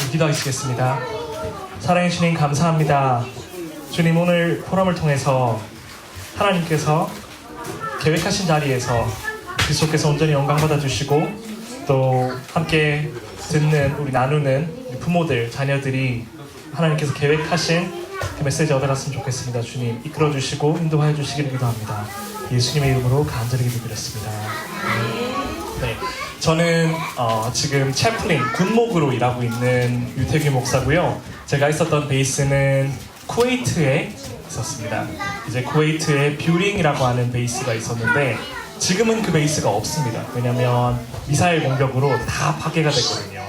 기도하시겠습니다. 사랑해 주님 감사합니다. 주님 오늘 포럼을 통해서 하나님께서 계획하신 자리에서 그리스도께서 온전히 영광 받아주시고 또 함께 듣는 우리 나누는 우리 부모들 자녀들이 하나님께서 계획하신 그 메시지 얻어갔으면 좋겠습니다. 주님 이끌어주시고 인도하여 주시기를 기도합니다. 예수님의 이름으로 간절히 기도드렸습니다. 네, 저는 지금 채플린 군목으로 일하고 있는 유태규 목사고요. 제가 있었던 베이스는 쿠웨이트에 있었습니다. 이제 쿠웨이트에 뷰링이라고 하는 베이스가 있었는데 지금은 그 베이스가 없습니다. 왜냐면 미사일 공격으로 다 파괴가 됐거든요.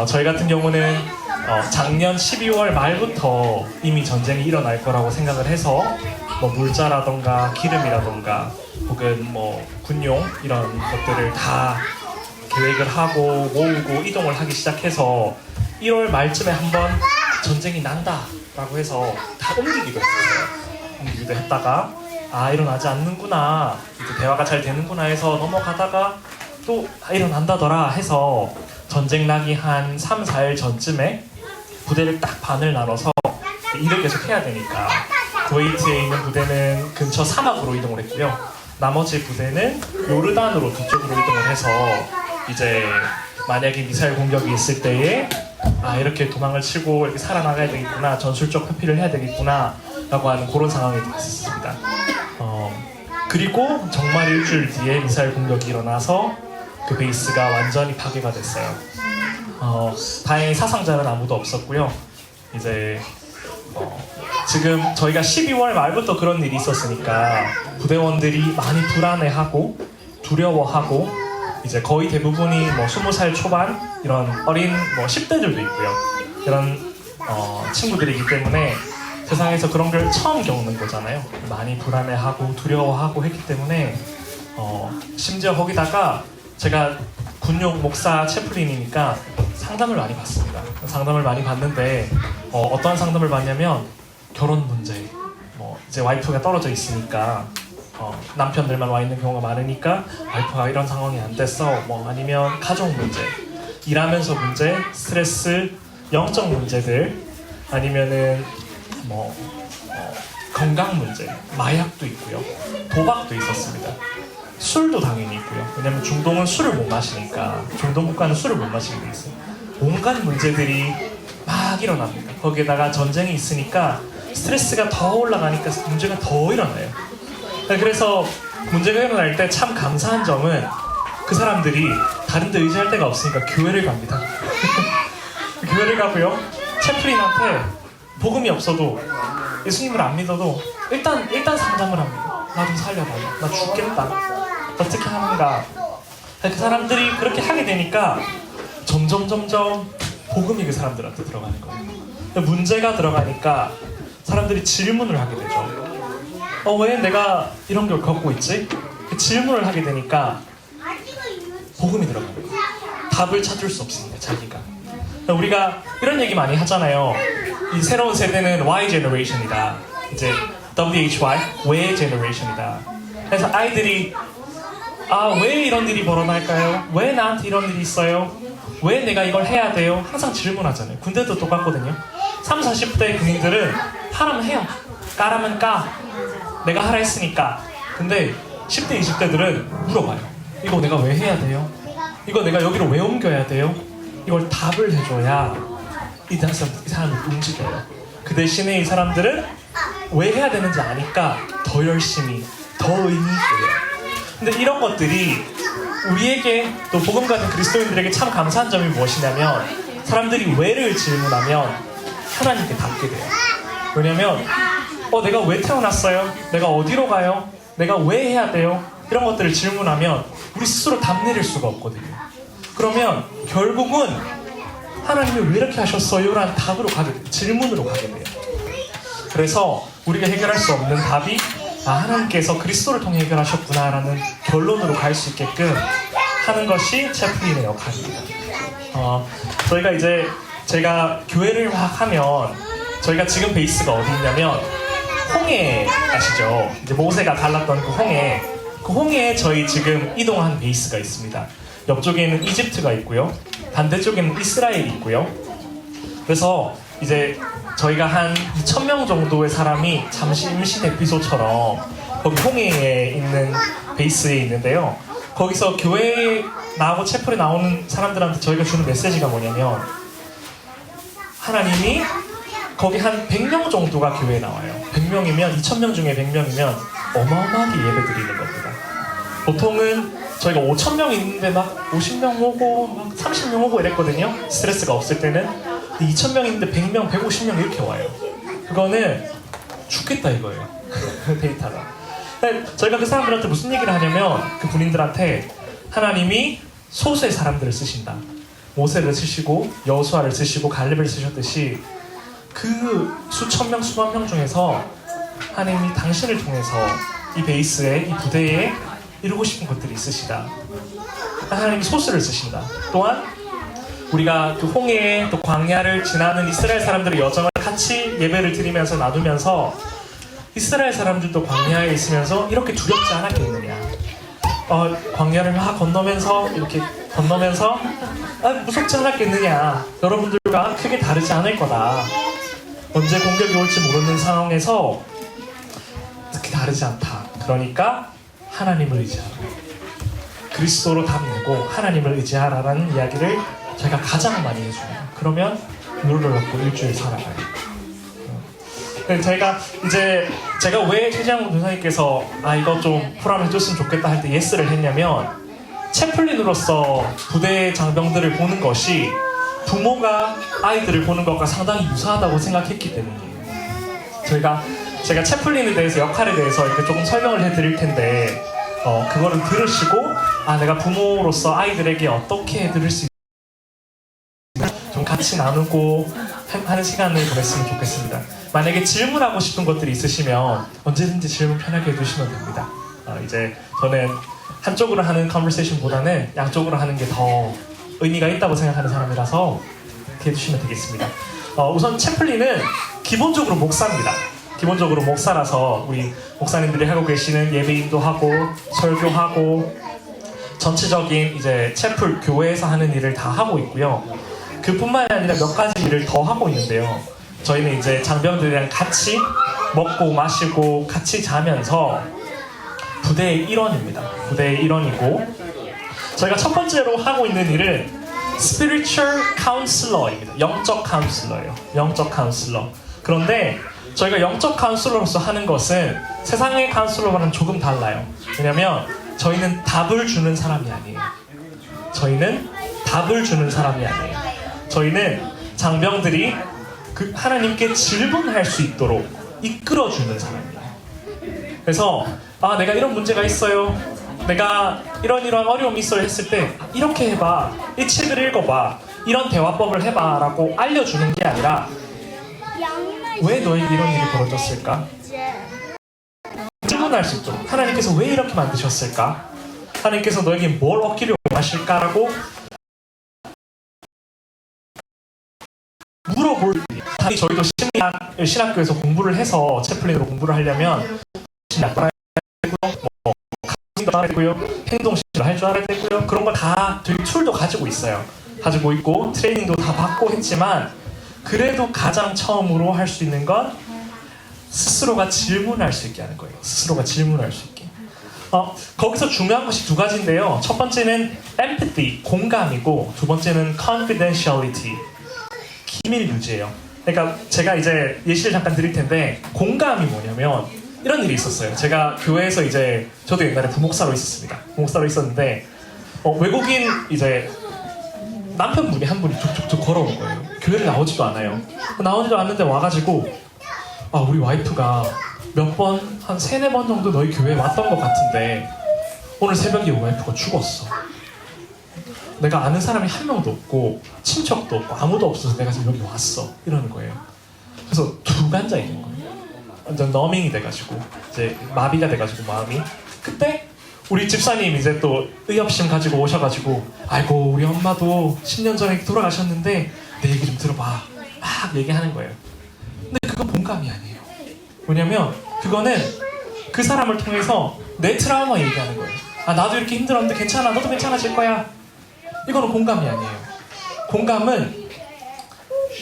저희 같은 경우는 작년 12월 말부터 이미 전쟁이 일어날 거라고 생각을 해서 뭐 물자라던가 기름이라던가 혹은 뭐 군용 이런 것들을 다 계획을 하고 모으고 이동을 하기 시작해서 1월 말쯤에 한번 전쟁이 난다라고 해서 다 옮기기도 했어요. 옮기기도 했다가 일어나지 않는구나, 이제 대화가 잘 되는구나 해서 넘어가다가 또 일어난다더라 해서 전쟁 나기 한 3, 4일 전쯤에 부대를 딱 반을 나눠서 일을 계속 해야 되니까 쿠웨이트에 있는 부대는 근처 사막으로 이동을 했고요. 나머지 부대는 요르단으로 뒤쪽으로 이동을 해서 이제 만약에 미사일 공격이 있을 때에 이렇게 도망을 치고 이렇게 살아나가야 되겠구나, 전술적 회피를 해야 되겠구나 라고 하는 그런 상황이 됐었습니다. 그리고 정말 일주일 뒤에 미사일 공격이 일어나서 그 베이스가 완전히 파괴가 됐어요. 다행히 사상자는 아무도 없었고요. 이제 지금 저희가 12월 말부터 그런 일이 있었으니까 부대원들이 많이 불안해하고 두려워하고 이제 거의 대부분이 뭐 20살 초반 이런 어린 뭐 10대들도 있고요. 이런 친구들이기 때문에 세상에서 그런 걸 처음 겪는 거잖아요. 많이 불안해하고 두려워하고 했기 때문에 심지어 거기다가 제가 군용 목사 채플린이니까 상담을 많이 받습니다. 상담을 많이 받는데 어떤 상담을 받냐면 결혼 문제, 뭐 이제 와이프가 떨어져 있으니까 남편들만 와 있는 경우가 많으니까 와이프가 이런 상황이 안 됐어, 뭐 아니면 가족 문제, 일하면서 문제, 스트레스, 영적 문제들, 아니면은 뭐 건강 문제, 마약도 있고요, 도박도 있었습니다. 술도 당연히 있고요. 왜냐면 중동은 술을 못 마시니까, 중동 국가는 술을 못 마시게 돼 있어요. 온갖 문제들이 막 일어납니다. 거기에다가 전쟁이 있으니까 스트레스가 더 올라가니까 문제가 더 일어나요. 그래서 문제가 일어날 때 참 감사한 점은 그 사람들이 다른 데 의지할 데가 없으니까 교회를 갑니다. 교회를 가고요. 채플린한테 복음이 없어도 예수님을 안 믿어도 일단 상담을 합니다. 나 좀 살려달라. 나 죽겠다. 어떻게 하는가. 그 사람들이 그렇게 하게 되니까 점점 복음이 그 사람들한테 들어가는 거예요. 문제가 들어가니까 사람들이 질문을 하게 되죠. 왜 내가 이런 걸 겪고 있지? 질문을 하게 되니까 복음이 들어가는 거예요. 답을 찾을 수 없으니까 자기가. 우리가 이런 얘기 많이 하잖아요. 이 새로운 세대는 Y generation이다. 이제 WHY, 왜 generation이다. 그래서 아이들이 왜 이런 일이 벌어날까요? 왜 나한테 이런 일이 있어요? 왜 내가 이걸 해야 돼요? 항상 질문하잖아요. 군대도 똑같거든요. 30, 40대 군인들은 하라면 해요. 까라면 까. 내가 하라 했으니까. 근데 10대, 20대들은 물어봐요. 이거 내가 왜 해야 돼요? 이거 내가 여기로 왜 옮겨야 돼요? 이걸 답을 해줘야 이 사람이 움직여요. 그 대신에 이 사람들은 왜 해야 되는지 아니까 더 열심히, 더 의미 있게 해요. 근데 이런 것들이 우리에게 또 복음 같은 그리스도인들에게 참 감사한 점이 무엇이냐면 사람들이 왜를 질문하면 하나님께 답게 돼요. 왜냐면 내가 왜 태어났어요? 내가 어디로 가요? 내가 왜 해야 돼요? 이런 것들을 질문하면 우리 스스로 답 내릴 수가 없거든요. 그러면 결국은 하나님이 왜 이렇게 하셨어요? 라는 답으로 가게 돼요. 질문으로 가게 돼요. 그래서 우리가 해결할 수 없는 답이 하나님께서 그리스도를 통해 해결하셨구나 라는 결론으로 갈 수 있게끔 하는 것이 채플린의 역할입니다. 저희가 이제 제가 교회를 막 하면 저희가 지금 베이스가 어디 있냐면 홍해 아시죠? 이제 모세가 갈랐던 그 홍해에 저희 지금 이동한 베이스가 있습니다. 옆쪽에는 이집트가 있고요. 반대쪽에는 이스라엘이 있고요. 그래서 이제 저희가 한 2,000명 정도의 사람이 잠시 임시 대피소처럼 거기 홍해에 있는 베이스에 있는데요. 거기서 교회에 나오고 채플에 나오는 사람들한테 저희가 주는 메시지가 뭐냐면, 하나님이 거기 한 100명 정도가 교회에 나와요. 100명이면 2,000명 중에 100명이면 어마어마하게 예배 드리는 겁니다. 보통은 저희가 5,000명 있는데 막 50명 오고 막 30명 오고 이랬거든요. 스트레스가 없을 때는. 2,000명 있는데 100명, 150명 이렇게 와요. 그거는 죽겠다 이거예요. 데이터가. 저희가 그 사람들한테 무슨 얘기를 하냐면, 그 군인들한테 하나님이 소수의 사람들을 쓰신다. 모세를 쓰시고 여호수아를 쓰시고 갈렙을 쓰셨듯이 그 수천 명, 수만 명 중에서 하나님이 당신을 통해서 이 베이스에, 이 부대에 이루고 싶은 것들이 있으시다. 하나님이 소수를 쓰신다. 또한 우리가 그 홍해에 또 광야를 지나는 이스라엘 사람들의 여정을 같이 예배를 드리면서 나누면서 이스라엘 사람들도 광야에 있으면서 이렇게 두렵지 않았겠느냐. 광야를 막 건너면서 이렇게 건너면서 무섭지 않았겠느냐. 여러분들과 크게 다르지 않을 거다. 언제 공격이 올지 모르는 상황에서 그렇게 다르지 않다. 그러니까 하나님을 의지하라. 그리스도로 답내고 하나님을 의지하라라는 이야기를 저희가 가장 많이 해줘요. 그러면 누를 얻고 일주일 살아가요. 제가 왜 최재형 교사님께서 이거 좀 프로그램 해줬으면 좋겠다 할 때 예스를 했냐면, 채플린으로서 부대 장병들을 보는 것이 부모가 아이들을 보는 것과 상당히 유사하다고 생각했기 때문이에요. 제가 채플린에 대해서, 역할에 대해서 이렇게 조금 설명을 해드릴 텐데, 그거를 들으시고 내가 부모로서 아이들에게 어떻게 해드릴 수 있는지 좀 같이 나누고 하는 시간을 보냈으면 좋겠습니다. 만약에 질문하고 싶은 것들이 있으시면 언제든지 질문 편하게 해주시면 됩니다. 이제 저는 한쪽으로 하는 컨버세이션보다는 양쪽으로 하는 게 더 의미가 있다고 생각하는 사람이라서 이렇게 해주시면 되겠습니다. 우선 채플린은 기본적으로 목사입니다. 기본적으로 목사라서 우리 목사님들이 하고 계시는 예배인도 하고 설교하고 전체적인 이제 채플 교회에서 하는 일을 다 하고 있고요. 그뿐만 아니라 몇 가지 일을 더 하고 있는데요. 저희는 이제 장병들이랑 같이 먹고 마시고 같이 자면서 부대의 일원입니다. 부대의 일원이고, 저희가 첫 번째로 하고 있는 일은 Spiritual Counselor입니다. 영적 카운슬러예요. 영적 카운슬러. 그런데 저희가 영적 카운슬러로서 하는 것은 세상의 카운슬러와는 조금 달라요. 왜냐면 저희는 답을 주는 사람이 아니에요. 저희는 답을 주는 사람이 아니에요. 저희는 장병들이 그 하나님께 질문할 수 있도록 이끌어주는 사람이에요. 그래서 내가 이런 문제가 있어요. 내가 이런 어려움이 있어요 했을 때 이렇게 해봐. 이 책을 읽어봐. 이런 대화법을 해봐 라고 알려주는 게 아니라, 왜 너에게 이런 일이 벌어졌을까? 질문할 수 있도록, 하나님께서 왜 이렇게 만드셨을까? 하나님께서 너에게 뭘 얻기를 원하실까라고 물어볼 때, 저희도 심리학 신학교에서 공부를 해서 채플린으로 공부를 하려면 심리학도 알아야 되고요, 감정도 알아야 되고요, 행동심리를 할 줄 알아야 되고요, 그런 걸 다 저희 툴도 가지고 있어요. 가지고 있고 트레이닝도 다 받고 했지만, 그래도 가장 처음으로 할 수 있는 건 스스로가 질문할 수 있게 하는 거예요. 스스로가 질문할 수 있게. 거기서 중요한 것이 두 가지인데요. 첫 번째는 empathy, 공감이고, 두 번째는 confidentiality, 기밀 유지예요. 그러니까 제가 이제 예시를 잠깐 드릴 텐데, 공감이 뭐냐면 이런 일이 있었어요. 제가 교회에서 이제 저도 옛날에 부목사로 있었습니다. 부목사로 있었는데 외국인 이제 남편분이 한 분이 툭툭툭 걸어온 거예요. 교회를 나오지도 않아요. 나오지도 않는데 와가지고 우리 와이프가 몇 번, 한 3-4번 정도 너희 교회에 왔던 것 같은데 오늘 새벽에 와이프가 죽었어. 내가 아는 사람이 한 명도 없고 친척도 없고 아무도 없어서 내가 지금 여기 왔어. 이러는 거예요. 그래서 툭 앉아 있는 거예요. 완전 너밍이 돼가지고 이제 마비가 돼가지고 마음이. 그때 우리 집사님 이제 또 의협심 가지고 오셔가지고, 아이고 우리 엄마도 10년 전에 돌아가셨는데 내 얘기 좀 들어봐 막 얘기하는 거예요. 근데 그건 공감이 아니에요. 왜냐면 그거는 그 사람을 통해서 내 트라우마 얘기하는 거예요. 나도 이렇게 힘들었는데 괜찮아, 너도 괜찮아질 거야. 이거는 공감이 아니에요. 공감은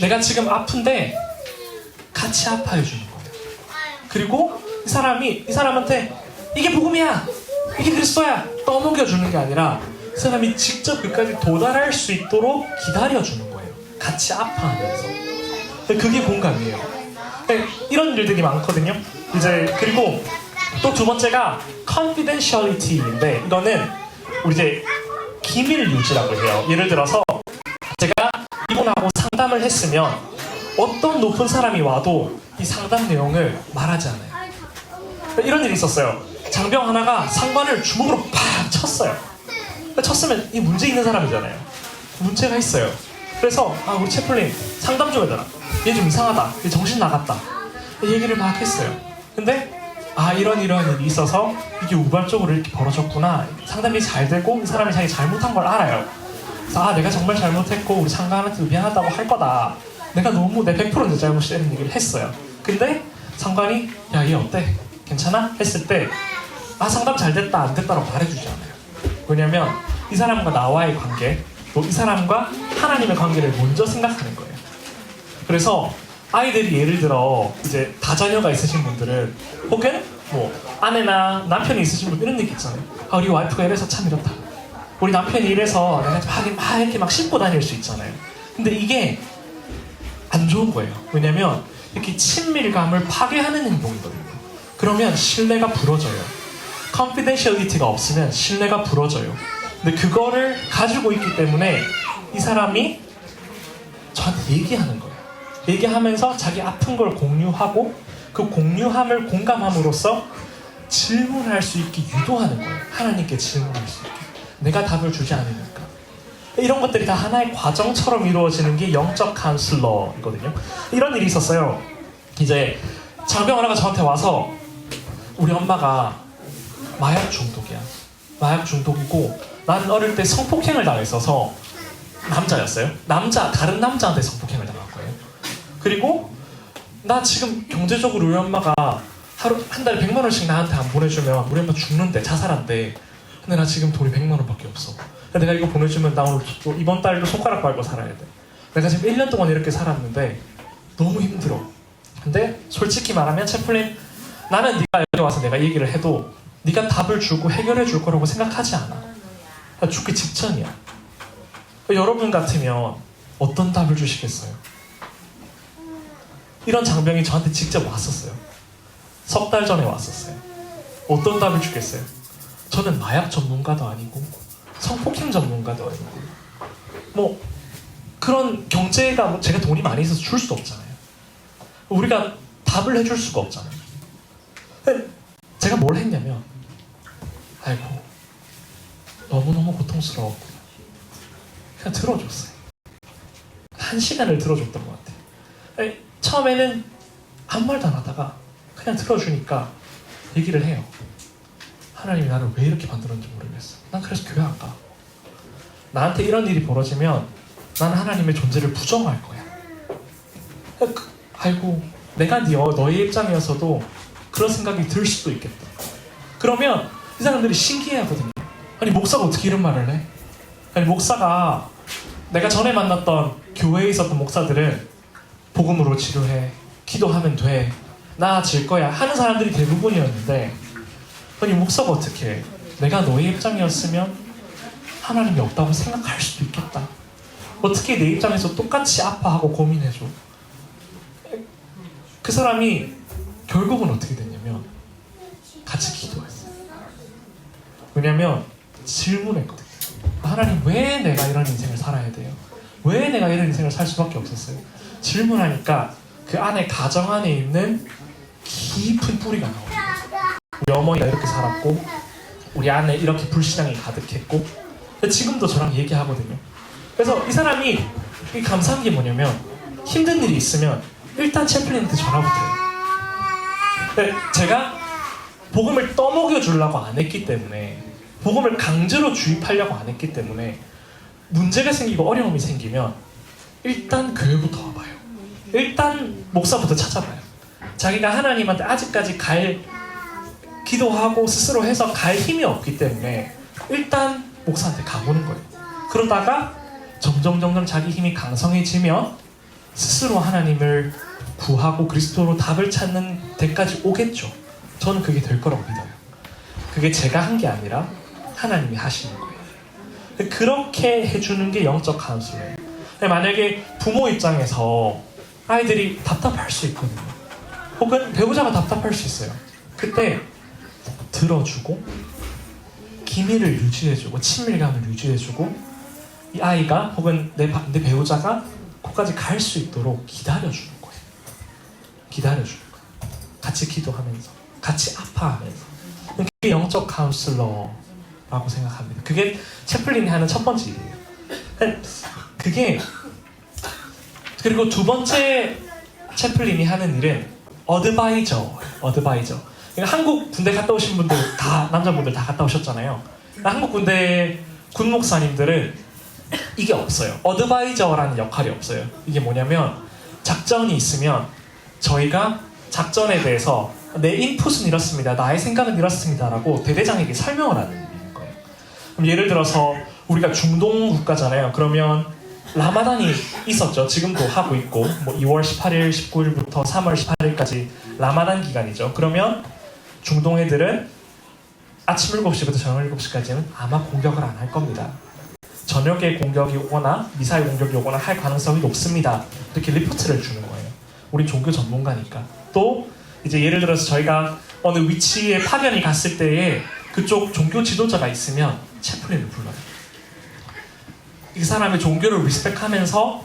내가 지금 아픈데 같이 아파해 주는 거예요. 그리고 이 사람한테 이게 복음이야, 이게 그리스도야 떠넘겨 주는 게 아니라 그 사람이 직접 끝까지 도달할 수 있도록 기다려 주는 거예요. 같이 아파하면서. 그게 공감이에요. 이런 일들이 많거든요. 이제 그리고 또 두 번째가 confidentiality인데, 이거는 우리 이제 기밀 유지라고 해요. 예를 들어서 제가 이분하고 상담을 했으면 어떤 높은 사람이 와도 이 상담 내용을 말하지 않아요. 이런 일이 있었어요. 장병 하나가 상관을 주먹으로 팍 쳤어요. 쳤으면 이 문제 있는 사람이잖아요. 문제가 있어요. 그래서 우리 채플린 상담 좀 해달라. 얘 좀 이상하다. 얘 정신 나갔다. 얘기를 막 했어요. 근데 이런 일이 있어서 이게 우발적으로 이렇게 벌어졌구나. 상담이 잘 되고 이 사람이 자기 잘못한 걸 알아요. 그래서 내가 정말 잘못했고 우리 상관한테 미안하다고 할 거다. 내가 너무 내 100% 내 잘못이라는 얘기를 했어요. 근데 상관이 얘 어때? 괜찮아? 했을 때 상담 잘 됐다 안 됐다라고 말해주지 않아요. 왜냐면 이 사람과 나와의 관계, 또 이 사람과 하나님의 관계를 먼저 생각하는 거예요. 그래서 아이들이 예를 들어 이제 다자녀가 있으신 분들은, 혹은 뭐 아내나 남편이 있으신 분들 이런 얘기 있잖아요. 우리 와이프가 이래서 참 이렇다. 우리 남편이 이래서 내가 막 이렇게 막 씹고 다닐 수 있잖아요. 근데 이게 안 좋은 거예요. 왜냐면 이렇게 친밀감을 파괴하는 행동이거든요. 그러면 신뢰가 부러져요. confidentiality가 없으면 신뢰가 부러져요. 근데 그거를 가지고 있기 때문에 이 사람이 저한테 얘기하는 거예요. 얘기하면서 자기 아픈 걸 공유하고 그 공유함을 공감함으로써 질문할 수 있게 유도하는 거예요. 하나님께 질문할 수 있게. 내가 답을 주지 않으니까. 이런 것들이 다 하나의 과정처럼 이루어지는 게 영적 카운슬러이거든요. 이런 일이 있었어요. 이제 장병 하나가 저한테 와서 우리 엄마가 마약 중독이야. 마약 중독이고 나는 어릴 때 성폭행을 당했어서, 남자였어요. 다른 남자한테 성폭행을 당한 거예요. 그리고 나 지금 경제적으로 우리 엄마가 한 달에 100만 원씩 나한테 안 보내주면 우리 엄마 죽는데, 자살한대. 근데 나 지금 돈이 100만 원밖에 없어. 내가 이거 보내주면 나 오늘 또 이번 달도 손가락 밟고 살아야 돼. 내가 지금 1년 동안 이렇게 살았는데 너무 힘들어. 근데 솔직히 말하면 채플린, 나는 네가 여기 와서 내가 얘기를 해도 네가 답을 주고 해결해 줄 거라고 생각하지 않아. 나 죽기 직전이야. 여러분 같으면 어떤 답을 주시겠어요? 이런 장병이 저한테 직접 왔었어요. 석 달 전에 왔었어요. 어떤 답을 주겠어요? 저는 마약 전문가도 아니고 성폭행 전문가도 아니고 뭐 그런 경제가 제가 돈이 많이 있어서 줄 수도 없잖아요. 우리가 답을 해줄 수가 없잖아요. 제가 뭘 했냐면, 아이고 너무너무 고통스러웠구나. 그냥 들어줬어요. 1시간을 들어줬던 것 같아요. 처음에는 아무 말도 안 하다가 그냥 들어주니까 얘기를 해요. 하나님이 나를 왜 이렇게 만들었는지 모르겠어. 난 그래서 교회 안 가. 나한테 이런 일이 벌어지면 나는 하나님의 존재를 부정할 거야. 아이고 내가 너의 입장이어서도 그런 생각이 들 수도 있겠다. 그러면 이 사람들이 신기해하거든요. 아니 목사가 어떻게 이런 말을 해? 아니 목사가, 내가 전에 만났던 교회에 있었던 목사들은 복음으로 치료해, 기도하면 돼, 나아질 거야 하는 사람들이 대부분이었는데, 아니 목사가 어떻게 해? 내가 너의 입장이었으면 하나님이 없다고 생각할 수도 있겠다. 어떻게 내 입장에서 똑같이 아파하고 고민해줘? 그 사람이 결국은 어떻게 됐냐면 같이 기도했어요. 왜냐면 질문했거든요. 하나님 왜 내가 이런 인생을 살아야 돼요? 왜 내가 이런 인생을 살 수밖에 없었어요? 질문하니까 그 안에, 가정 안에 있는 깊은 뿌리가 나와요. 우리 어머니가 이렇게 살았고 우리 안에 이렇게 불신앙이 가득했고, 지금도 저랑 얘기하거든요. 그래서 이 사람이 감사한 게 뭐냐면, 힘든 일이 있으면 일단 채플린한테 전화부터 해요. 제가 복음을 떠먹여 주려고 안 했기 때문에, 복음을 강제로 주입하려고 안 했기 때문에 문제가 생기고 어려움이 생기면 일단 교회부터 와봐요. 일단 목사부터 찾아봐요. 자기가 하나님한테 아직까지 기도하고 스스로 해서 갈 힘이 없기 때문에 일단 목사한테 가보는 거예요. 그러다가 점점 자기 힘이 강성해지면 스스로 하나님을 구하고 그리스도로 답을 찾는 데까지 오겠죠. 저는 그게 될 거라고 믿어요. 그게 제가 한 게 아니라 하나님이 하시는 거예요. 그렇게 해주는 게 영적 카운슬러예요. 만약에 부모 입장에서 아이들이 답답할 수 있거든요. 혹은 배우자가 답답할 수 있어요. 그때 들어주고 기밀을 유지해주고 친밀감을 유지해주고 이 아이가 혹은 내 배우자가 거기까지 갈 수 있도록 기다려주는 거예요. 기다려주는 거예요. 같이 기도하면서 같이 아파하면서. 그게 영적 카운슬러라고 생각합니다. 그게 채플린이 하는 첫 번째 일이에요. 그게 그리고 두 번째 채플린이 하는 일은 어드바이저. 그러니까 한국 군대 갔다 오신 분들 다 남자분들 다 갔다 오셨잖아요. 한국 군대 군 목사님들은 이게 없어요. 어드바이저라는 역할이 없어요. 이게 뭐냐면 작전이 있으면 저희가 작전에 대해서 내 인풋은 이렇습니다. 나의 생각은 이렇습니다라고 대대장에게 설명을 하는 일인 거예요. 그럼 예를 들어서 우리가 중동 국가잖아요. 그러면 라마단이 있었죠. 지금도 하고 있고 뭐 2월 18일, 19일부터 3월 18일까지 라마단 기간이죠. 그러면 중동 애들은 아침 7시부터 저녁 7시까지는 아마 공격을 안 할 겁니다. 저녁에 공격이 오거나 미사일 공격이 오거나 할 가능성이 높습니다. 이렇게 리포트를 주는 거예요. 우리 종교 전문가니까. 또 이제 예를 들어서 저희가 어느 위치에 파견이 갔을 때에 그쪽 종교 지도자가 있으면 채플린을 불러요. 이 사람의 종교를 리스펙하면서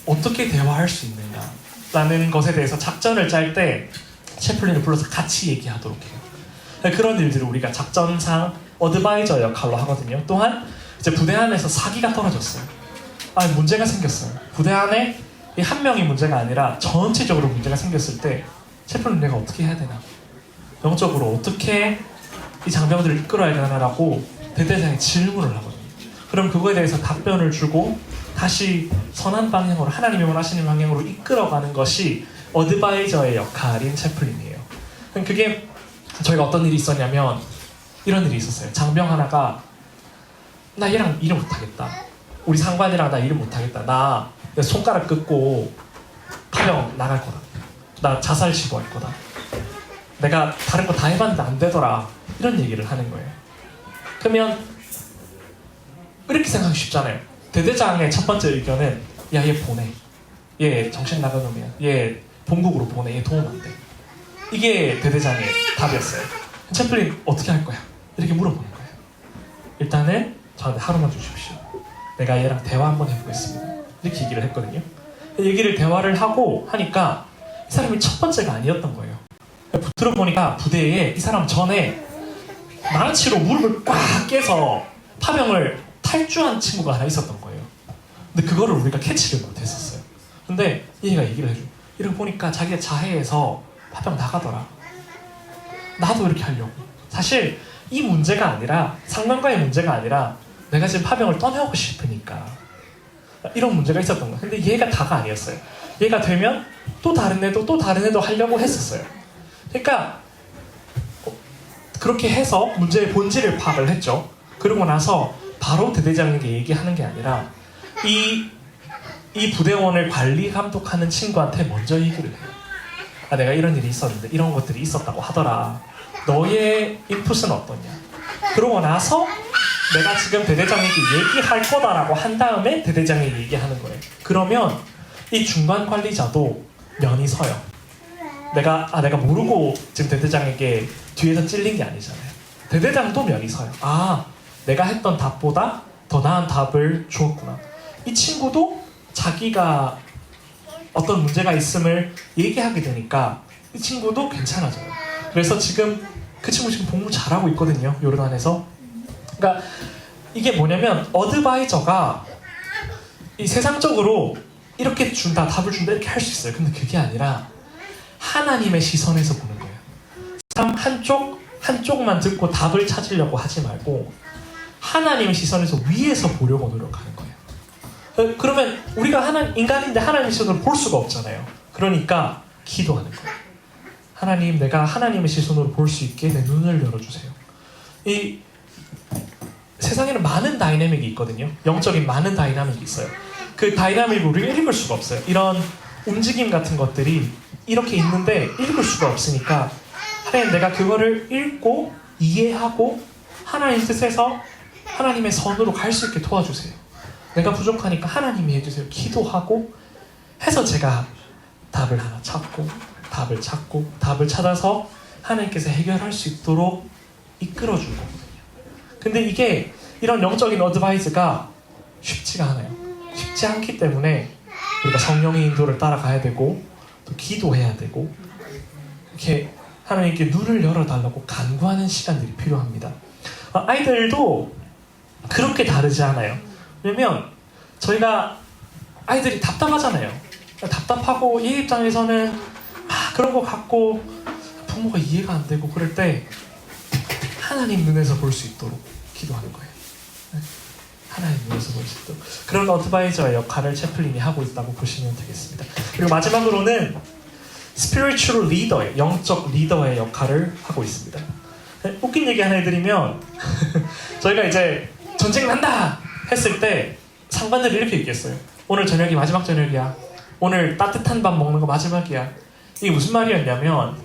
어떻게 대화할 수 있는가 라는 것에 대해서 작전을 짤 때 채플린을 불러서 같이 얘기하도록 해요. 그런 일들을 우리가 작전상 어드바이저 역할로 하거든요. 또한 이제 부대 안에서 사기가 떨어졌어요. 문제가 생겼어요. 부대 안에 한 명이 문제가 아니라 전체적으로 문제가 생겼을 때 채플린 내가 어떻게 해야 되나? 영적으로 어떻게 이 장병들을 이끌어야 되나라고 대대장이 질문을 하거든요. 그럼 그거에 대해서 답변을 주고 다시 선한 방향으로 하나님이 원하시는 방향으로 이끌어가는 것이 어드바이저의 역할인 채플린이에요. 그게 저희가 어떤 일이 있었냐면 이런 일이 있었어요. 장병 하나가 나 얘랑 일을 못하겠다. 우리 상관이랑 나 일을 못하겠다. 나 손가락 긋고 파병 나갈 거다. 나 자살 시도할 거다. 내가 다른 거 다 해봤는데 안 되더라. 이런 얘기를 하는 거예요. 그러면 이렇게 생각하기 쉽잖아요. 대대장의 첫 번째 의견은 야, 얘 보내. 얘 정신 나간 놈이야. 얘 본국으로 보내. 얘 도움 안 돼. 이게 대대장의 답이었어요. 채플린 어떻게 할 거야? 이렇게 물어보는 거예요. 일단은 저한테 하루만 주십시오. 내가 얘랑 대화 한번 해보겠습니다. 이렇게 얘기를 했거든요. 대화를 하고 하니까 이 사람이 첫 번째가 아니었던 거예요. 들어보니까 부대에 이 사람 전에 망치로 무릎을 꽉 깨서 파병을 탈주한 친구가 하나 있었던 거예요. 근데 그거를 우리가 캐치를 못했었어요. 근데 얘가 얘기를 해줘. 이렇게 보니까 자기가 자해해서 파병 나가더라. 나도 이렇게 하려고. 사실 이 문제가 아니라 상관과의 문제가 아니라 내가 지금 파병을 떠나고 싶으니까 이런 문제가 있었던 거예요. 근데 얘가 다가 아니었어요. 얘가 되면 또 다른 애도 하려고 했었어요. 그러니까 그렇게 해서 문제의 본질을 파악을 했죠. 그러고 나서 바로 대대장에게 얘기하는 게 아니라 이 부대원을 관리 감독하는 친구한테 먼저 얘기를 해요. 내가 이런 일이 있었는데 이런 것들이 있었다고 하더라. 너의 인풋은 어떠냐? 그러고 나서 내가 지금 대대장에게 얘기할 거다라고 한 다음에 대대장에게 얘기하는 거예요. 그러면 이 중간 관리자도 면이 서요. 내가 모르고 지금 대대장에게 뒤에서 찔린 게 아니잖아요. 대대장도 면이 서요. 내가 했던 답보다 더 나은 답을 주었구나. 이 친구도 자기가 어떤 문제가 있음을 얘기하게 되니까 이 친구도 괜찮아져요. 그래서 지금 그 친구 지금 복무 잘하고 있거든요. 요르단에서. 그러니까 이게 뭐냐면 어드바이저가 이 세상적으로 이렇게 준다, 답을 준다 이렇게 할 수 있어요. 근데 그게 아니라 하나님의 시선에서 보는 거예요. 사람 한쪽만 듣고 답을 찾으려고 하지 말고 하나님의 시선에서 위에서 보려고 노력하는 거예요. 그러면 우리가 인간인데 하나님의 시선으로 볼 수가 없잖아요. 그러니까 기도하는 거예요. 하나님, 내가 하나님의 시선으로 볼 수 있게 내 눈을 열어주세요. 이 세상에는 많은 다이내믹이 있거든요. 영적인 많은 다이내믹이 있어요. 그 다이나믹을 우리가 읽을 수가 없어요. 이런 움직임 같은 것들이 이렇게 있는데 읽을 수가 없으니까 하나님, 내가 그거를 읽고 이해하고 하나님 뜻에서 하나님의 선으로 갈 수 있게 도와주세요. 내가 부족하니까 하나님이 해주세요. 기도하고 해서 제가 답을 하나 찾고 답을 찾아서 하나님께서 해결할 수 있도록 이끌어준 거거든요. 근데 이게 이런 영적인 어드바이스가 쉽지가 않아요. 쉽지 않기 때문에 우리가 성령의 인도를 따라가야 되고 또 기도해야 되고 이렇게 하나님께 눈을 열어달라고 간구하는 시간들이 필요합니다. 아이들도 그렇게 다르지 않아요. 왜냐면 저희가 아이들이 답답하잖아요. 답답하고 얘 입장에서는 그런 거 갖고 부모가 이해가 안 되고 그럴 때 하나님 눈에서 볼 수 있도록 기도하는 거예요. 하나님 눈에서 볼 수 있도록 그런 어드바이저의 역할을 채플린이 하고 있다고 보시면 되겠습니다. 그리고 마지막으로는 spiritual leader, 영적 리더의 역할을 하고 있습니다. 웃긴 얘기 하나 해드리면 저희가 이제 전쟁 난다 했을 때 상관들이 이렇게 얘기했어요. 오늘 저녁이 마지막 저녁이야. 오늘 따뜻한 밥 먹는 거 마지막이야. 이게 무슨 말이었냐면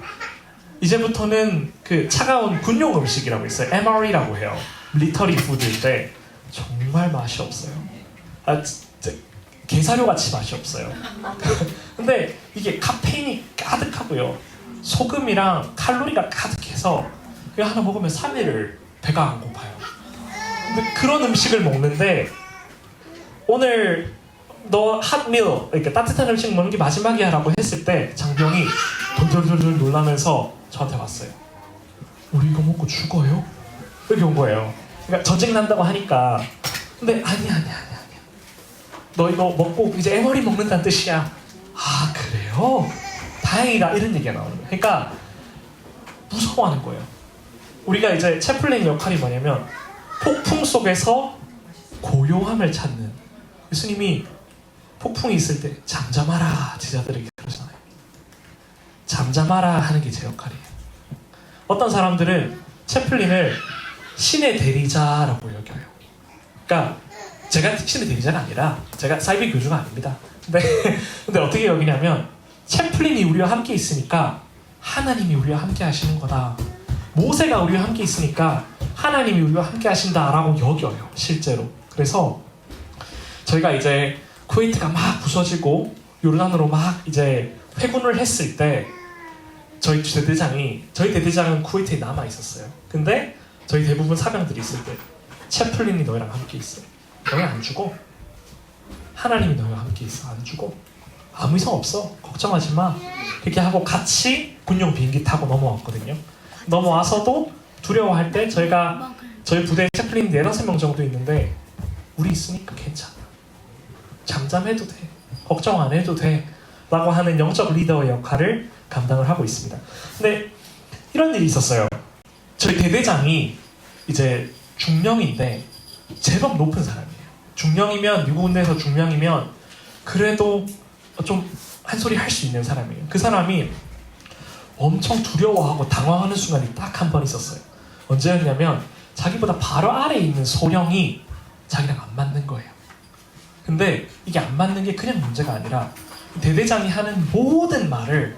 이제부터는 그 차가운 군용 음식이라고 있어요. MRE라고 해요. 밀리터리 푸드일 때 정말 맛이 없어요. 진짜 게사료 같이 맛이 없어요. 근데 이게 카페인이 가득하고요. 소금이랑 칼로리가 가득해서 이거 하나 먹으면 3일을 배가 안 고파요. 근데 그런 음식을 먹는데 오늘 너 핫밀, 그러니까 따뜻한 음식 먹는 게 마지막이야 라고 했을 때 장병이 돌돌돌돌 놀라면서 저한테 왔어요. 우리 이거 먹고 죽어요? 이렇게 온 거예요. 그러니까 전쟁 난다고 하니까 근데 아니야 너 이거 먹고 이제 에머리 먹는다는 뜻이야. 아 그래요? 다행이다 이런 얘기가 나오는 거예요. 그러니까 무서워하는 거예요. 우리가 이제 채플린 역할이 뭐냐면 폭풍 속에서 고요함을 찾는 예수님이 폭풍이 있을 때 잠잠하라 제자들에게 그러잖아요. 잠잠하라 하는 게 제 역할이에요. 어떤 사람들은 채플린을 신의 대리자라고 여겨요. 그러니까 제가 신의 대리자가 아니라 제가 사이비 교주가 아닙니다. 근데 어떻게 여기냐면 채플린이 우리와 함께 있으니까 하나님이 우리와 함께 하시는 거다. 모세가 우리와 함께 있으니까 하나님이 우리와 함께 하신다라고 여겨요. 실제로. 그래서 저희가 이제 쿠웨이트가 막 부서지고 요르단으로 막 이제 회군을 했을 때 저희 대대장은 쿠웨이트에 남아 있었어요. 근데 저희 대부분 사병들이 있을 때 채플린이 너희랑 함께 있어. 너희 안 죽어. 하나님이 너희와 함께 있어. 안 죽어. 아무 이상 없어. 걱정하지 마. 이렇게 하고 같이 군용 비행기 타고 넘어왔거든요. 넘어와서도 두려워할 때 저희 부대에 채플린이 4-5명 정도 있는데 우리 있으니까 괜찮아. 잠잠해도 돼. 걱정 안 해도 돼. 라고 하는 영적 리더의 역할을 감당을 하고 있습니다. 근데 이런 일이 있었어요. 저희 대대장이 이제 중령인데 제법 높은 사람이에요. 중령이면 미국 군대에서 중령이면 그래도 좀 한 소리 할 수 있는 사람이에요. 그 사람이 엄청 두려워하고 당황하는 순간이 딱 한 번 있었어요. 언제였냐면 자기보다 바로 아래에 있는 소령이 자기랑 안 맞는 거예요. 근데 이게 안 맞는 게 그냥 문제가 아니라 대대장이 하는 모든 말을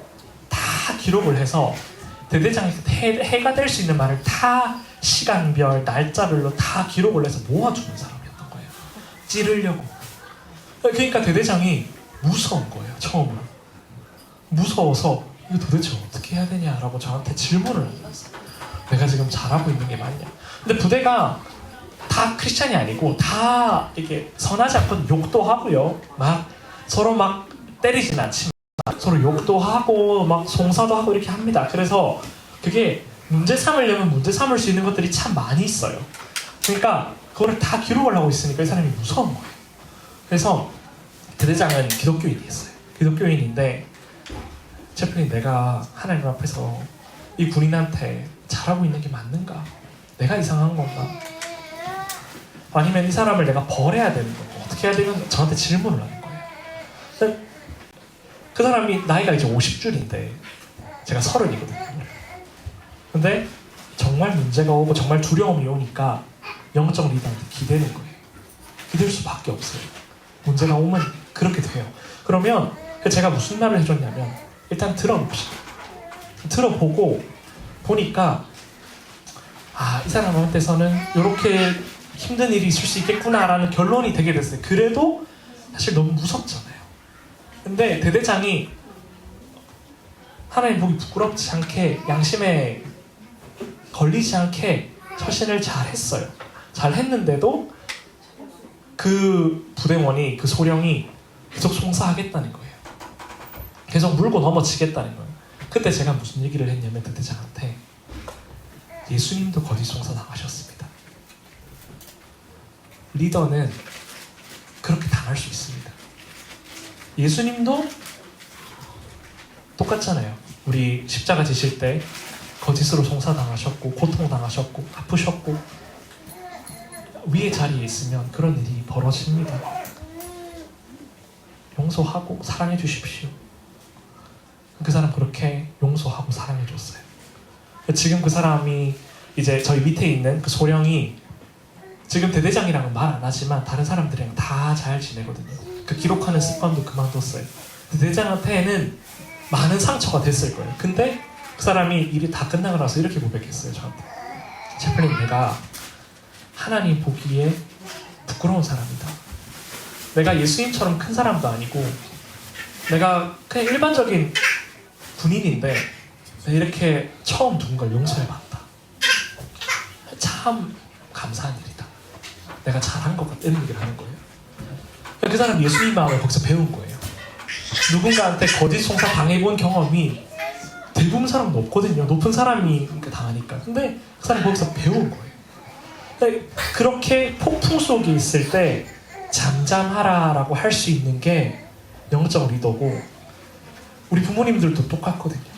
다 기록을 해서 대대장이 해가 될 수 있는 말을 다 시간별, 날짜별로 다 기록을 해서 모아주는 사람이었던 거예요. 찌르려고. 그러니까 대대장이 무서운 거예요. 처음으로. 무서워서 이거 도대체 어떻게 해야 되냐라고 저한테 질문을 하셨어요. 내가 지금 잘하고 있는 게 맞냐. 근데 부대가 다 크리스찬이 아니고 다 이렇게 선하지 않거든. 욕도 하고요. 막 서로 막 때리진 않지만 서로 욕도 하고 막 송사도 하고 이렇게 합니다. 그래서 그게 문제 삼으려면 문제 삼을 수 있는 것들이 참 많이 있어요. 그러니까 그거를 다 기록을 하고 있으니까 이 사람이 무서운 거예요. 그래서 대대장은 기독교인이었어요. 기독교인인데 채플린 내가 하나님 앞에서 이 군인한테 잘하고 있는 게 맞는가? 내가 이상한 건가? 아니면 이 사람을 내가 벌해야 되는 건가? 어떻게 해야 되는 건가? 저한테 질문을 하는 거예요. 그 사람이 나이가 이제 50줄인데 제가 30이거든요. 근데 정말 문제가 오고 정말 두려움이 오니까 영적 리더한테 기대는 거예요. 기댈 수밖에 없어요. 문제가 오면 그렇게 돼요. 그러면 제가 무슨 말을 해줬냐면 일단 들어봅시다. 들어보고 보니까 이 사람한테서는 이렇게 힘든 일이 있을 수 있겠구나라는 결론이 되게 됐어요. 그래도 사실 너무 무섭잖아요. 근데 대대장이 하나님 보기 부끄럽지 않게 양심에 걸리지 않게 처신을 잘 했어요. 잘 했는데도 그 부대원이, 그 소령이 계속 송사하겠다는 거예요. 계속 물고 넘어지겠다는 거예요. 그때 제가 무슨 얘기를 했냐면 대대장한테 예수님도 거짓 송사 당하셨습니다. 리더는 그렇게 당할 수 있습니다. 예수님도 똑같잖아요. 우리 십자가 지실 때 거짓으로 송사당하셨고 고통당하셨고 아프셨고 위의 자리에 있으면 그런 일이 벌어집니다. 용서하고 사랑해 주십시오. 그 사람 그렇게 용서하고 사랑해 줬어요. 지금 그 사람이 이제 저희 밑에 있는 그 소령이 지금 대대장이랑은 말 안 하지만 다른 사람들이랑 다 잘 지내거든요. 그 기록하는 습관도 그만뒀어요. 대대장한테는 많은 상처가 됐을 거예요. 근데 그 사람이 일이 다 끝나고 나서 이렇게 고백했어요. 저한테. 채플린, 내가 하나님 보기에 부끄러운 사람이다. 내가 예수님처럼 큰 사람도 아니고 내가 그냥 일반적인 군인인데 이렇게 처음 누군가를 용서해봤다. 참 감사한 일이다. 내가 잘한 것 같다. 이런 얘기를 하는 거예요. 그 사람 예수님 마음을 거기서 배운 거예요. 누군가한테 거짓 송사 당해본 경험이 대부분 사람은 없거든요. 높은 사람이 당하니까. 근데 그 사람이 거기서 배운 거예요. 근데 그렇게 폭풍 속에 있을 때 잠잠하라라고 할 수 있는 게 영적 리더고 우리 부모님들도 똑같거든요.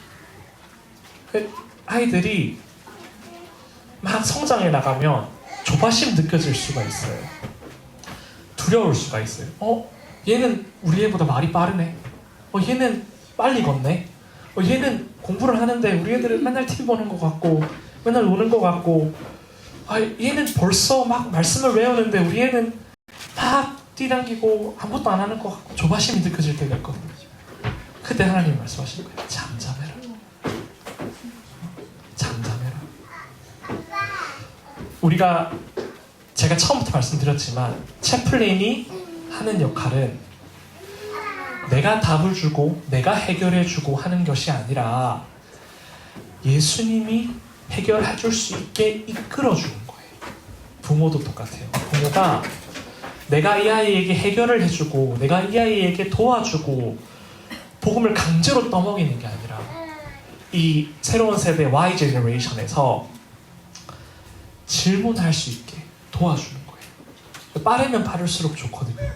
아이들이 막 성장해 나가면 조바심 느껴질 수가 있어요. 두려울 수가 있어요. 얘는 우리 애보다 말이 빠르네. 얘는 빨리 걷네. 얘는 공부를 하는데 우리 애들은 맨날 TV 보는 것 같고 맨날 노는 것 같고 얘는 벌써 막 말씀을 외우는데 우리 애는 막 뛰당기고 아무것도 안 하는 것 같고 조바심이 느껴질 때가 있거든요. 그때 하나님 말씀하시는 거예요. 잠잠해라. 잠잠해라. 제가 처음부터 말씀드렸지만 채플린이 하는 역할은 내가 답을 주고 내가 해결해주고 하는 것이 아니라 예수님이 해결해 줄 수 있게 이끌어주는 거예요. 부모도 똑같아요. 부모가 내가 이 아이에게 해결을 해주고 내가 이 아이에게 도와주고 복음을 강제로 떠먹이는 게 아니라 이 새로운 세대 Y 제너레이션에서 질문할 수 있게 도와주는 거예요. 빠르면 빠를수록 좋거든요.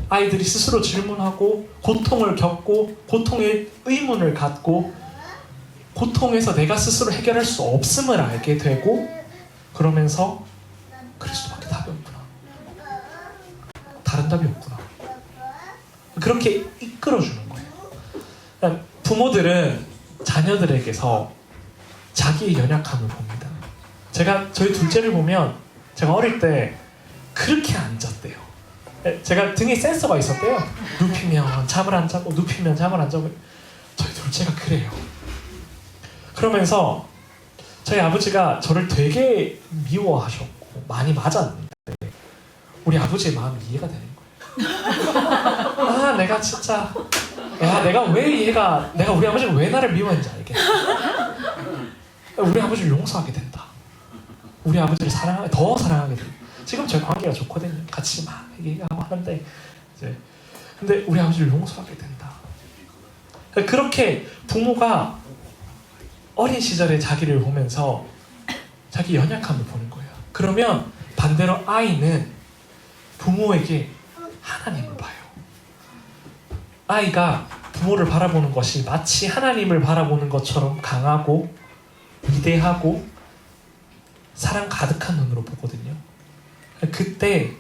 아이들이 스스로 질문하고 고통을 겪고 고통의 의문을 갖고 고통에서 내가 스스로 해결할 수 없음을 알게 되고 그러면서 그리스도밖에 답이 없구나. 다른 답이 없구나. 그렇게 이끌어주는 거예요. 부모들은 자녀들에게서 자기의 연약함을 봅니다. 제가 저희 둘째를 보면 제가 어릴 때 그렇게 안 잤대요. 제가 등에 센서가 있었대요. 눕히면 잠을 안 자고 눕히면 잠을 안 자고 저희 둘째가 그래요. 그러면서 저희 아버지가 저를 되게 미워하셨고 많이 맞았는데 우리 아버지의 마음이 이해가 되는 거예요. 내가 진짜 내가 우리 아버지가 왜 나를 미워했는지 알겠다. 우리 아버지를 용서하게 된다. 우리 아버지를 더 사랑하게 된다. 지금 저희 관계가 좋거든요. 같이 막 얘기하고 하는데 근데 우리 아버지를 용서하게 된다. 그렇게 부모가 어린 시절에 자기를 보면서 자기 연약함을 보는 거예요. 그러면 반대로 아이는 부모에게 하나님을 봐요. 아이가 부모를 바라보는 것이 마치 하나님을 바라보는 것처럼 강하고 위대하고 사랑 가득한 눈으로 보거든요. 그때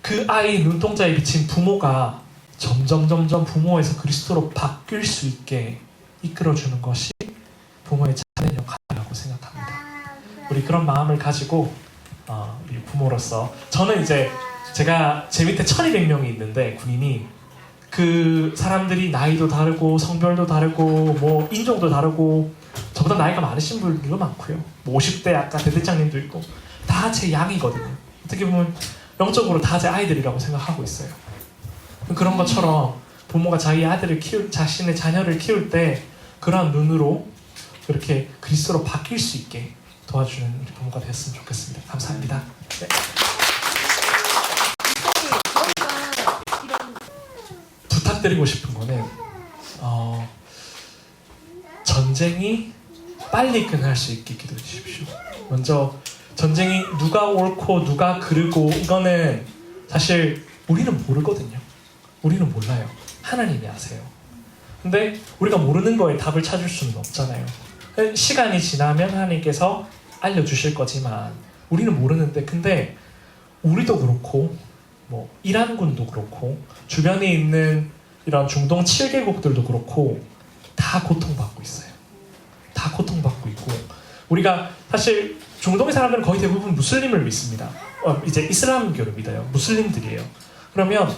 그 아이 눈동자에 비친 부모가 점점 부모에서 그리스도로 바뀔 수 있게 이끌어주는 것이 부모의 참된 역할이라고 생각합니다. 우리 그런 마음을 가지고 우리 부모로서 저는 이제 제가 제 밑에 1200명이 있는데 군인이 그 사람들이 나이도 다르고 성별도 다르고 뭐 인종도 다르고 저보다 나이가 많으신 분들도 많고요. 뭐 50대 아까 대대장님도 있고 다 제 양이거든요. 어떻게 보면 영적으로 다 제 아이들이라고 생각하고 있어요. 그런 것처럼 부모가 자신의 자녀를 키울 때 그러한 눈으로 그렇게 그리스도로 바뀔 수 있게 도와주는 우리 부모가 됐으면 좋겠습니다. 감사합니다. 네. 부탁드리고 싶은 거는 전쟁이 빨리 끝날 수 있게 기도해 주십시오. 먼저 전쟁이 누가 옳고 누가 그르고 이거는 사실 우리는 모르거든요. 우리는 몰라요. 하나님이 아세요. 근데 우리가 모르는 거에 답을 찾을 수는 없잖아요. 시간이 지나면 하나님께서 알려주실 거지만 우리는 모르는데, 근데 우리도 그렇고 뭐 이란군도 그렇고 주변에 있는 이런 중동 7개국들도 그렇고 다 고통받고 있어요. 다 고통받고 있고, 우리가 사실 중동의 사람들은 거의 대부분 무슬림을 믿습니다. 이제 이슬람교를 믿어요. 무슬림들이에요. 그러면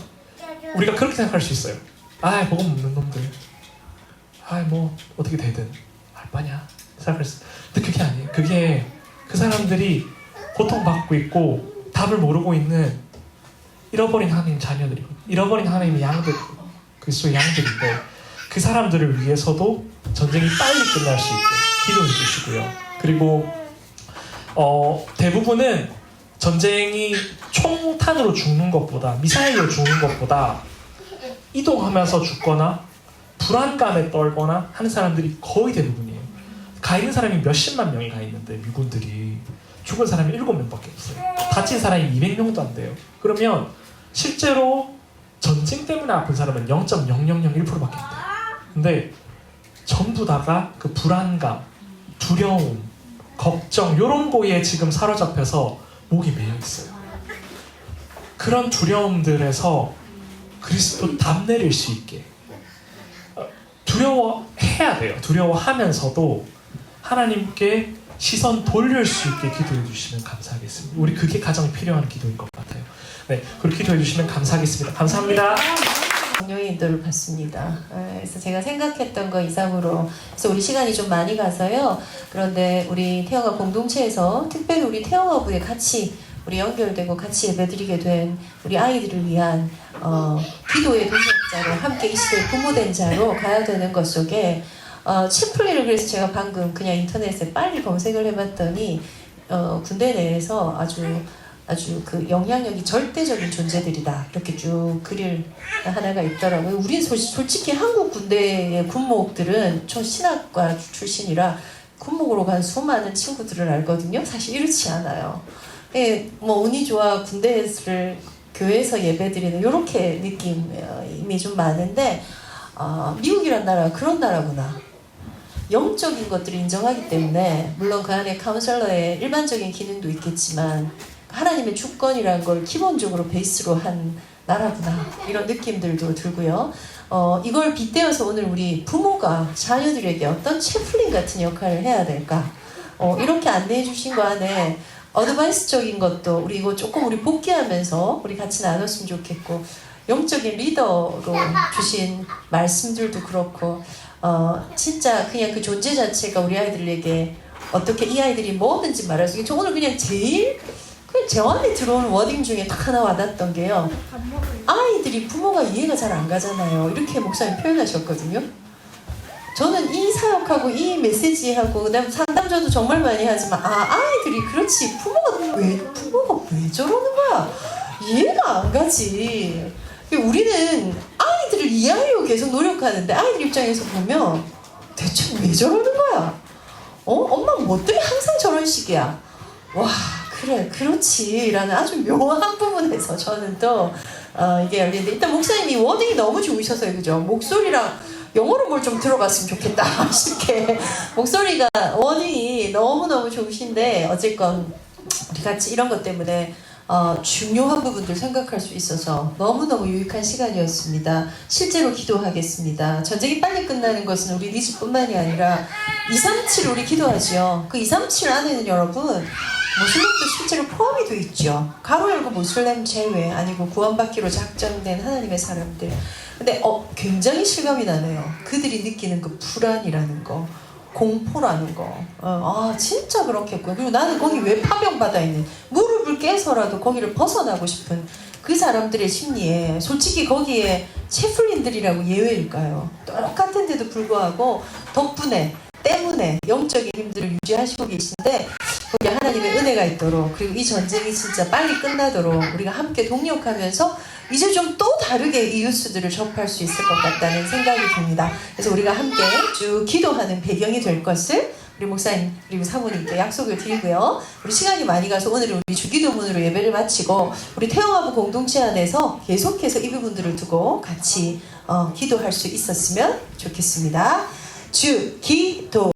우리가 그렇게 생각할 수 있어요. 아, 복음 없는 놈들. 아, 뭐 어떻게 되든 알 바냐 생각할 수. 근데 그게 아니에요. 그게 그 사람들이 고통받고 있고 답을 모르고 있는 잃어버린 하나님 자녀들이고 잃어버린 하나님의 양들, 그리스도의 양들인데, 그 사람들을 위해서도 전쟁이 빨리 끝날 수 있게 기도해 주시고요. 그리고 대부분은 전쟁이 총탄으로 죽는 것보다, 미사일로 죽는 것보다 이동하면서 죽거나 불안감에 떨거나 하는 사람들이 거의 대부분이에요. 가 있는 사람이 몇십만 명이 가 있는데 미군들이 죽은 사람이 7명밖에 없어요. 다친 사람이 200명도 안 돼요. 그러면 실제로 전쟁 때문에 아픈 사람은 0.0001%밖에 안 돼요. 근데 전부 다가 그 불안감, 두려움, 걱정 이런 거에 지금 사로잡혀서 목이 메여 있어요. 그런 두려움들에서 그리스도 답 내릴 수 있게 두려워해야 돼요. 두려워하면서도 하나님께 시선 돌릴 수 있게 기도해 주시면 감사하겠습니다. 우리 그게 가장 필요한 기도인 것 같아요. 네, 그렇게 기도해 주시면 감사하겠습니다. 감사합니다. 성령의 인도를 받습니다. 그래서 제가 생각했던 거 이상으로, 그래서 우리 시간이 좀 많이 가서요. 그런데 우리 태영아 공동체에서 특별히 우리 태영아부에 같이 우리 연결되고 같이 예배드리게 된 우리 아이들을 위한 기도의 동역자로, 함께 이 시대에 부모된 자로 가야 되는 것 속에 치플리를, 그래서 제가 방금 그냥 인터넷에 빨리 검색을 해봤더니 군대 내에서 아주 그 영향력이 절대적인 존재들이다, 이렇게 쭉 글을 하나가 있더라고요. 우린 솔직히 한국 군대의 군목들은 저 신학과 출신이라 군목으로 간 수많은 친구들을 알거든요. 사실 이렇지 않아요. 예, 뭐 운이 좋아 군대를 교회에서 예배드리는 이렇게 느낌이 좀 많은데, 미국이란 나라가 그런 나라구나. 영적인 것들을 인정하기 때문에, 물론 그 안에 카운셀러의 일반적인 기능도 있겠지만 하나님의 주권이라는 걸 기본적으로 베이스로 한 나라구나, 이런 느낌들도 들고요. 이걸 빗대어서 오늘 우리 부모가 자녀들에게 어떤 채플린 같은 역할을 해야 될까, 이렇게 안내해 주신 거 안에 어드바이스적인 것도 우리 이거 조금 우리 복귀하면서 우리 같이 나눴으면 좋겠고, 영적인 리더로 주신 말씀들도 그렇고, 진짜 그냥 그 존재 자체가 우리 아이들에게 어떻게 이 아이들이 뭐든지 말해서, 저 오늘 그냥 제일 제 안에 들어오는 워딩 중에 딱 하나 와닿았던 게요. 아이들이 부모가 이해가 잘 안 가잖아요. 이렇게 목사님 표현하셨거든요. 저는 이 사역하고 이 메시지하고 그다음 상담저도 정말 많이 하지만, 아이들이 그렇지 부모가 왜 저러는 거야, 이해가 안 가지. 우리는 아이들을 이해하려고 계속 노력하는데 아이들 입장에서 보면 대체 왜 저러는 거야? 엄마 뭐 때문에 항상 저런 식이야? 와, 그래, 그렇지 라는 아주 묘한 부분에서 저는 또 이게 열리는데, 일단 목사님이 워딩이 너무 좋으셔서요. 그죠? 목소리랑 영어로 뭘 좀 들어봤으면 좋겠다 싶게 목소리가, 워딩이 너무너무 좋으신데, 어쨌건 우리 같이 이런 것 때문에 중요한 부분들 생각할 수 있어서 너무너무 유익한 시간이었습니다. 실제로 기도하겠습니다. 전쟁이 빨리 끝나는 것은 우리 니즈뿐만이 아니라 237 우리 기도하죠. 그 237 안에는 여러분 모슬렘도 실제로 포함이 돼 있죠. 가로 열고 모슬렘 제외 아니고 구원받기로 작정된 하나님의 사람들. 근데 굉장히 실감이 나네요. 그들이 느끼는 그 불안이라는 거, 공포라는 거. 진짜 그렇겠고. 그리고 나는 거기 왜 파병받아 있는, 무릎을 깨서라도 거기를 벗어나고 싶은 그 사람들의 심리에, 솔직히 거기에 체플린들이라고 예외일까요? 똑같은데도 불구하고 때문에 영적인 힘들을 유지하시고 계신데, 거기에 하나님의 은혜가 있도록, 그리고 이 전쟁이 진짜 빨리 끝나도록 우리가 함께 동력하면서 이제 좀 또 다르게 이 뉴스들을 접할 수 있을 것 같다는 생각이 듭니다. 그래서 우리가 함께 쭉 기도하는 배경이 될 것을 우리 목사님 그리고 사모님께 약속을 드리고요. 우리 시간이 많이 가서 오늘은 우리 주기도문으로 예배를 마치고 우리 태영아부 공동체 안에서 계속해서 이 부분들을 두고 같이 기도할 수 있었으면 좋겠습니다. 주기도